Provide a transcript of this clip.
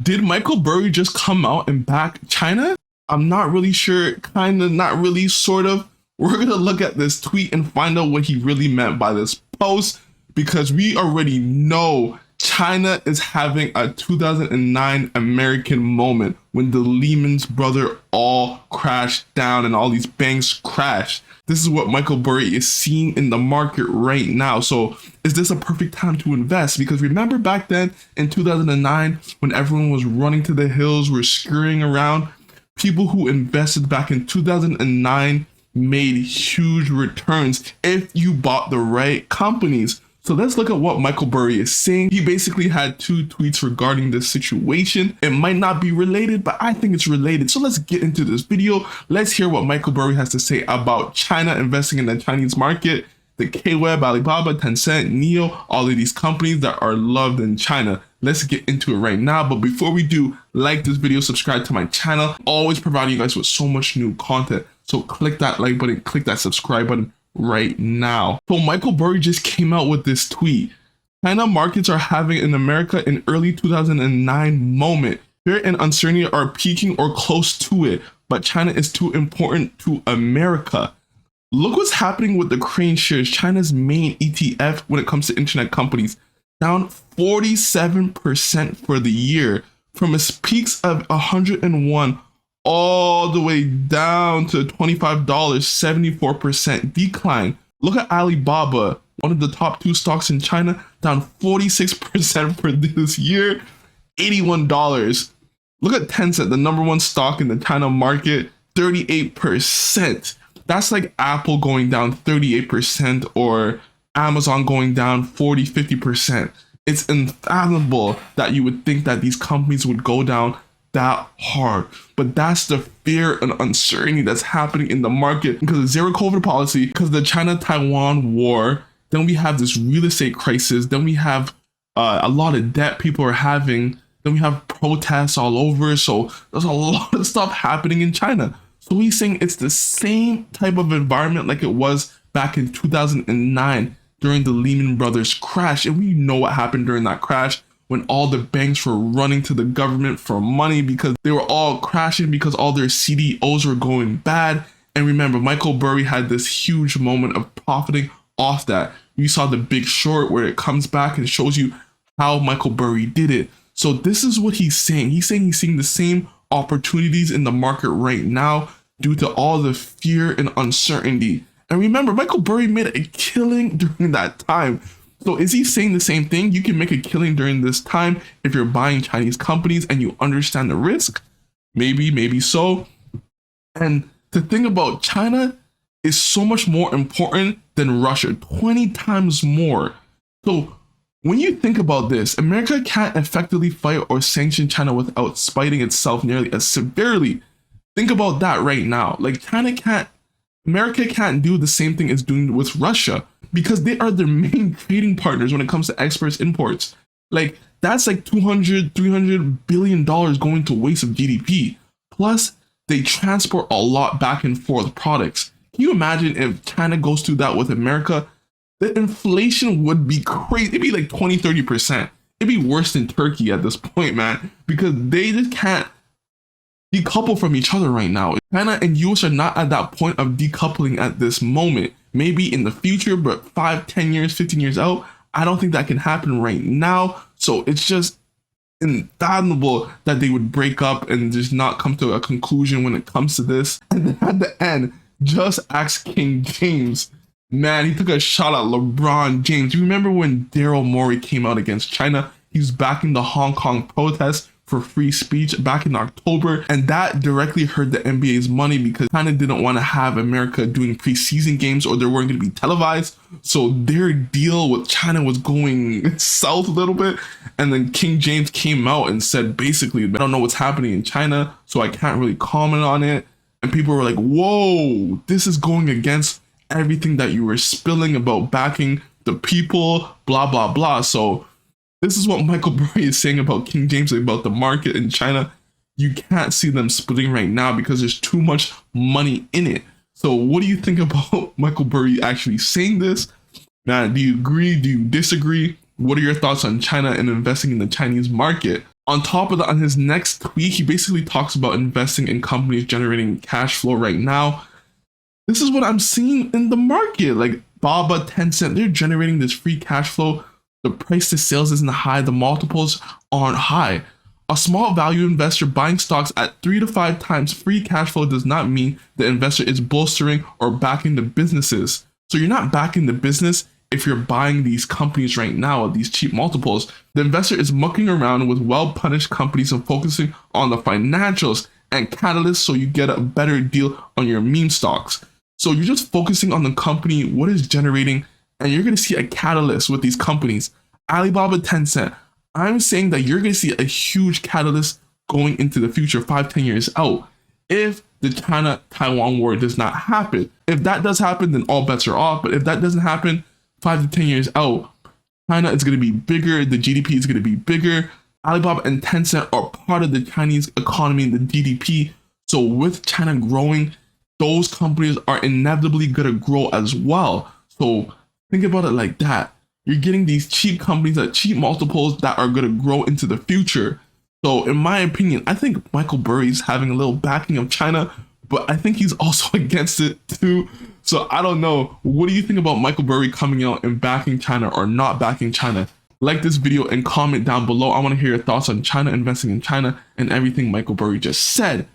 Did Michael Burry just come out and back China? I'm not really sure, kind of, not really, sort of. We're going to look at this tweet and find out what he really meant by this post, because we already know China is having a 2009 American moment when the Lehman Brothers all crashed down and all these banks crashed. This is what Michael Burry is seeing in the market right now. So is this a perfect time to invest? Because remember back then in 2009, when everyone was running to the hills, we're scurrying around, people who invested back in 2009 made huge returns if you bought the right companies. So let's look at what Michael Burry is saying. He basically had two tweets regarding this situation. It might not be related, but I think it's related. So let's get into this video. Let's hear what Michael Burry has to say about China investing in the Chinese market, the K-Web, Alibaba, Tencent, NIO, all of these companies that are loved in China. Let's get into it right now. But before we do, like this video, subscribe to my channel. Always providing you guys with so much new content. So click that like button, click that subscribe button right now. So Michael Burry just came out with this tweet. China markets are having in America in early 2009 moment. Fear and uncertainty are peaking or close to it, but China is too important to America. Look what's happening with the Crane shares, China's main ETF when it comes to internet companies, down 47% for the year, from its peaks of 101 all the way down to $25, 74% decline. Look at Alibaba, one of the top 2 stocks in China, down 46% for this year, $81. Look at Tencent, the #1 stock in the China market, 38%. That's like Apple going down 38% or Amazon going down 40, 50%. It's unfathomable that you would think that these companies would go down that hard, but that's the fear and uncertainty that's happening in the market because of zero COVID policy, because of the China-Taiwan war. Then we have this real estate crisis. Then we have a lot of debt people are having. Then we have protests all over. So there's a lot of stuff happening in China. So he's saying it's the same type of environment like it was back in 2009 during the Lehman Brothers crash. And we know what happened during that crash, when all the banks were running to the government for money because they were all crashing because all their CDOs were going bad. And remember, Michael Burry had this huge moment of profiting off that. You saw The Big Short where it comes back and shows you how Michael Burry did it. So this is what he's saying. He's saying he's seeing the same opportunities in the market right now due to all the fear and uncertainty. And remember, Michael Burry made a killing during that time. So is he saying the same thing? You can make a killing during this time if you're buying Chinese companies and you understand the risk. Maybe so. And the thing about China is so much more important than Russia, 20 times more. So when you think about this, America can't effectively fight or sanction China without spiting itself nearly as severely. Think about that right now. Like America can't do the same thing as doing with Russia because they are their main trading partners when it comes to exports, imports. Like that's like $200-300 billion going to waste of GDP. Plus they transport a lot back and forth products. Can you imagine if China goes through that with America? The inflation would be crazy. It'd be like 20-30%. It'd be worse than Turkey at this point, man, because they just can't decouple from each other right now. China and US are not at that point of decoupling at this moment. Maybe in the future, but 5, 10 years, 15 years out, I don't think that can happen right now. So it's just unfathomable that they would break up and just not come to a conclusion when it comes to this. And then at the end, just ask King James. Man, he took a shot at LeBron James. You remember when Daryl Morey came out against China? He was backing the Hong Kong protests for free speech back in October, and that directly hurt the NBA's money because China didn't want to have America doing preseason games or they weren't going to be televised. So their deal with China was going south a little bit. And then King James came out and said, basically, I don't know what's happening in China, so I can't really comment on it. And people were like, whoa, this is going against everything that you were spilling about backing the people, blah, blah, blah. So this is what Michael Burry is saying about King James, about the market in China. You can't see them splitting right now because there's too much money in it. So what do you think about Michael Burry actually saying this? Now, do you agree? Do you disagree? What are your thoughts on China and investing in the Chinese market? On top of that, on his next tweet, he basically talks about investing in companies generating cash flow right now. This is what I'm seeing in the market. Like Baba, Tencent, they're generating this free cash flow. The price to sales isn't high. The multiples aren't high. A small value investor buying stocks at 3 to 5 times free cash flow does not mean the investor is bolstering or backing the businesses. So you're not backing the business if you're buying these companies right now at these cheap multiples. The investor is mucking around with well-punished companies and focusing on the financials and catalysts so you get a better deal on your meme stocks. So you're just focusing on the company, what is generating, and you're going to see a catalyst with these companies. Alibaba, Tencent, I'm saying that you're going to see a huge catalyst going into the future 5-10 years out if the China-Taiwan war does not happen. If that does happen, then all bets are off. But if that doesn't happen, 5 to 10 years out, China is going to be bigger, the GDP is going to be bigger. Alibaba and Tencent are part of the Chinese economy and the GDP. So with China growing, those companies are inevitably going to grow as well. So think about it like that. You're getting these cheap companies at cheap multiples that are going to grow into the future. So in my opinion, I think Michael Burry is having a little backing of China, but I think he's also against it too. So I don't know. What do you think about Michael Burry coming out and backing China or not backing China? Like this video and comment down below. I want to hear your thoughts on China, investing in China, and everything Michael Burry just said.